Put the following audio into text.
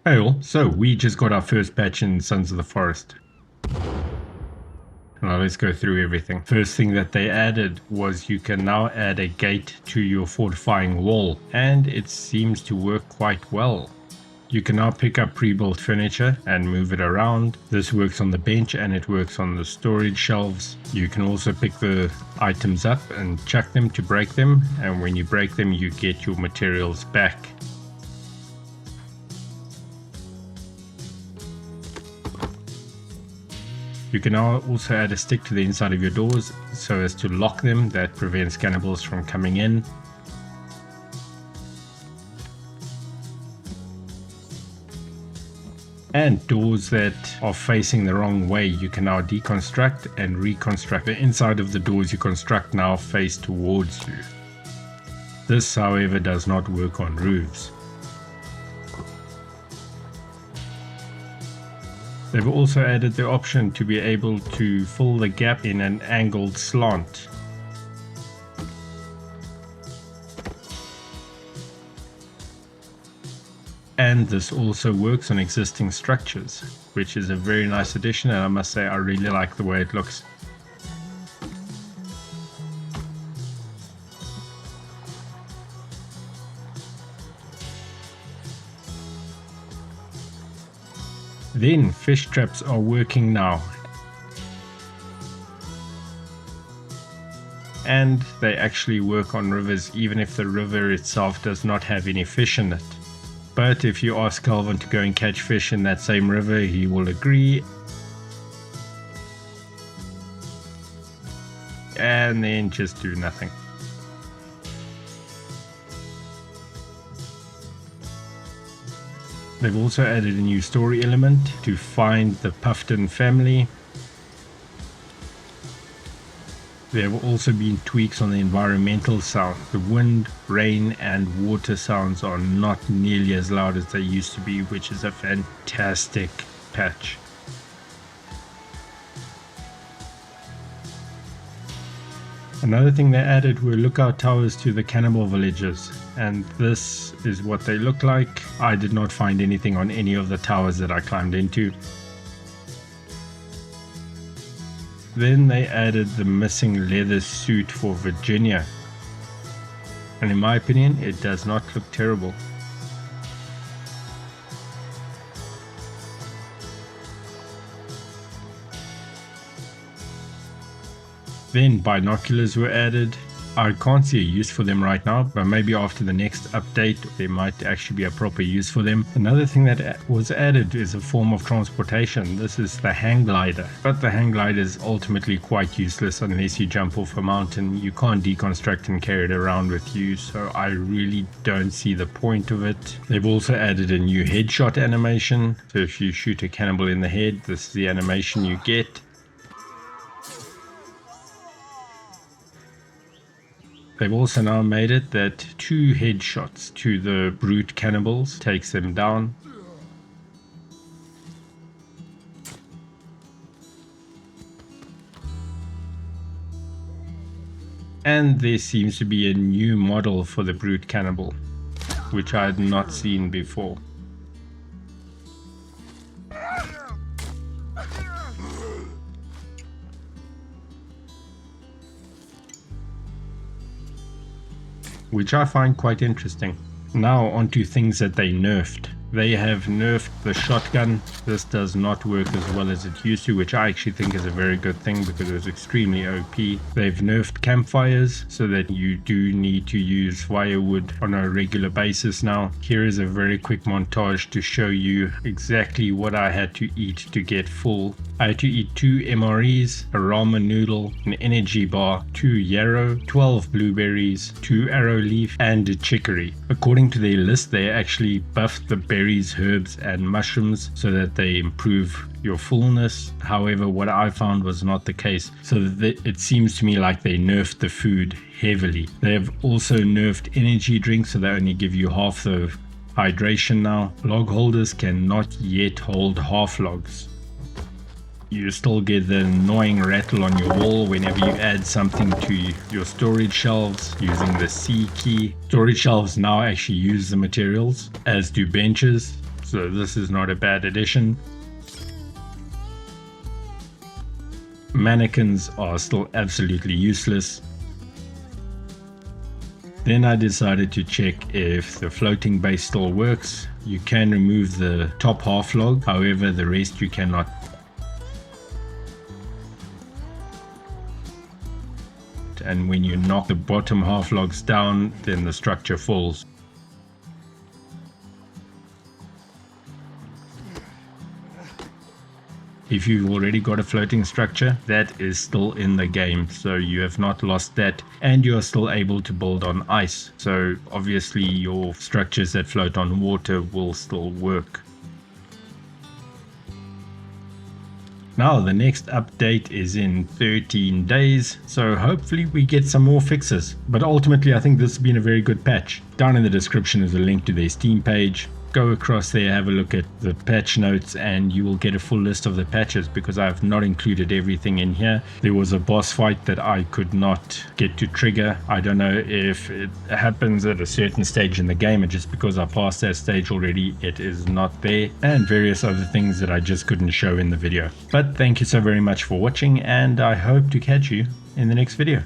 Hey all, so we just got our first patch in Sons of the Forest. Now let's go through everything. First thing that they added was you can now add a gate to your fortifying wall, and it seems to work quite well. You can now pick up pre-built furniture and move it around. This works on the bench and it works on the storage shelves. You can also pick the items up and chuck them to break them, and when you break them you get your materials back. You can now also add a stick to the inside of your doors so as to lock them. That prevents cannibals from coming in. And doors that are facing the wrong way you can now deconstruct and reconstruct. The inside of the doors you construct now face towards you. This, however, does not work on roofs. They've also added the option to be able to fill the gap in an angled slant. And this also works on existing structures, which is a very nice addition, and I must say I really like the way it looks. Then fish traps are working now, and they actually work on rivers even if the river itself does not have any fish in it. But if you ask Calvin to go and catch fish in that same river, he will agree, and then just do nothing. They've also added a new story element to find the Puffton family. There have also been tweaks on the environmental sound. The wind, rain and water sounds are not nearly as loud as they used to be, which is a fantastic patch. Another thing they added were lookout towers to the cannibal villages, and this is what they look like. I did not find anything on any of the towers that I climbed into. Then they added the missing leather suit for Virginia, and in my opinion it does not look terrible. Then binoculars were added. I can't see a use for them right now, but maybe after the next update there might actually be a proper use for them. Another thing that was added is a form of transportation. This is the hang glider, but the hang glider is ultimately quite useless unless you jump off a mountain. You can't deconstruct and carry it around with you, so I really don't see the point of it. They've also added a new headshot animation, so if you shoot a cannibal in the head, this is the animation you get. They've also now made it that 2 headshots to the brute cannibals takes them down. And there seems to be a new model for the brute cannibal, which I had not seen before. Which I find quite interesting. Now onto things that they nerfed. They have nerfed the shotgun. This does not work as well as it used to, which I actually think is a very good thing because it was extremely OP. They've nerfed campfires so that you do need to use firewood on a regular basis now. Here is a very quick montage to show you exactly what I had to eat to get full. I had to eat 2 MREs, a ramen noodle, an energy bar, 2 yarrow, 12 blueberries, 2 arrow leaf and a chicory. According to their list, they actually buffed the berries, herbs and mushrooms so that they improve your fullness. However, what I found was not the case, so it seems to me like they nerfed the food heavily. They have also nerfed energy drinks, so they only give you half the hydration now. Log holders cannot yet hold half logs. You still get the annoying rattle on your wall whenever you add something to your storage shelves using the C key. Storage shelves now actually use the materials, as do benches. So this is not a bad addition. Mannequins are still absolutely useless. Then I decided to check if the floating base still works. You can remove the top half log, however the rest you cannot. And when you knock the bottom half logs down, then the structure falls. If you've already got a floating structure, that is still in the game, so you have not lost that, and you are still able to build on ice. So obviously your structures that float on water will still work. Now the next update is in 13 days, so hopefully we get some more fixes. But ultimately I think this has been a very good patch. Down in the description is a link to their Steam page. Go across there, have a look at the patch notes, and you will get a full list of the patches, because I have not included everything in here. There was a boss fight that I could not get to trigger. I don't know if it happens at a certain stage in the game, and just because I passed that stage already, it is not there, and various other things that I just couldn't show in the video. But thank you so very much for watching, and I hope to catch you in the next video.